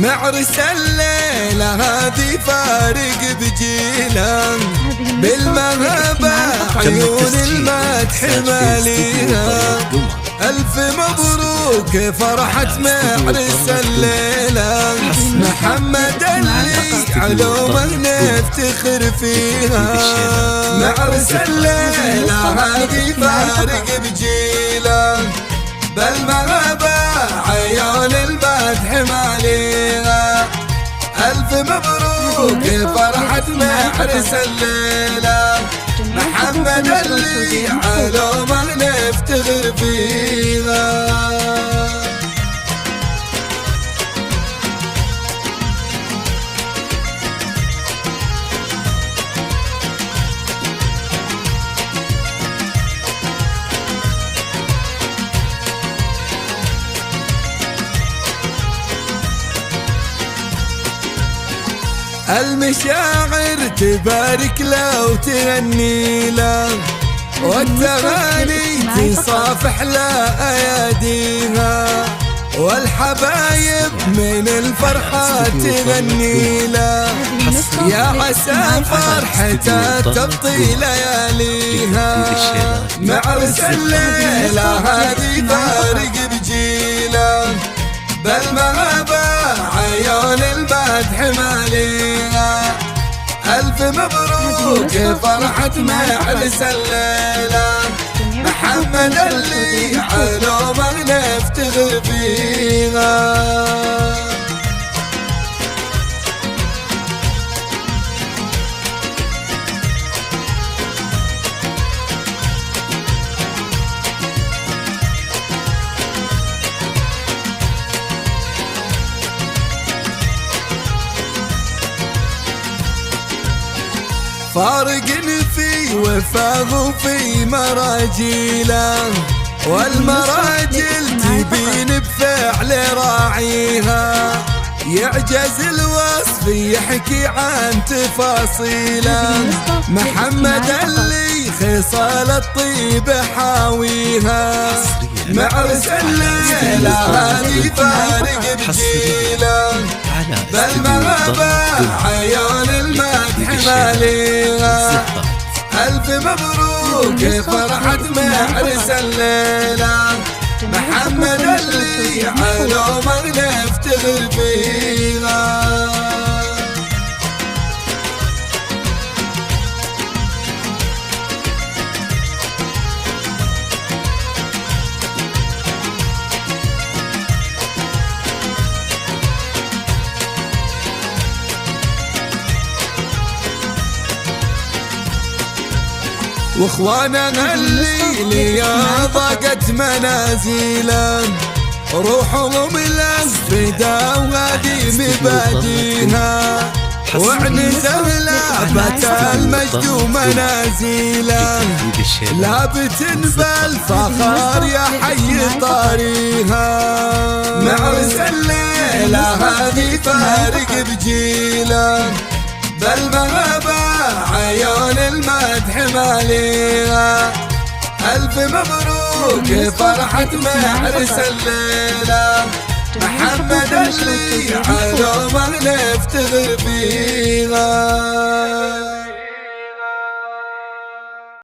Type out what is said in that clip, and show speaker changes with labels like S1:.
S1: معرس الليلة هذه فارق بجيلة، بالمهابة عيون المدح ماليها. ألف مبروك فرحة معرس الليلة، محمد اللي علومه نفتخر فيها. معرس الليلة هذه فارق بجيلة، بالمغابة عيون المدح ماليها. ألف مبروك فرحة معرس الليلة، محمد اللي علومه نفتخر فيها. المشاعر تبارك له وتغني له، والتغاني تصافح له أياديها، والحبايب من الفرحة تغني له. يا عسى فرحته تبطي لياليها. معرس الليلة هذه فارق بجيله، بالمغابة عيون المدح ماليها. ألف مبروك فرحة معرس الليلة، محمد اللي علومه نفتخر فيها. فارق في وفاه وفي مراجيله، والمراجل تبين بفعل راعيها. يعجز الوصف يحكي عن تفاصيله، محمد اللي خصال الطيب حاويها. معرس الليلة هذه فارق بجيله، بالمغابة عيون المدح ماليها. ألف مبروك فرحة معرس الليلة، محمد اللي علومه نفتخر فيها. واخوانا اللي ليا ضاقت منازيله، روحهم الأسفدة وهذه مباديها. وعنز لعبة المجد ومنازيله، لابت بالفخر يا حي طاريها. معرس الليلة هذه فارق بجيله، بالمغابة عيون المدح ماليها. ألف مبروك فرحة معرس الليلة، محمد اللي علومه نفتخر فيها.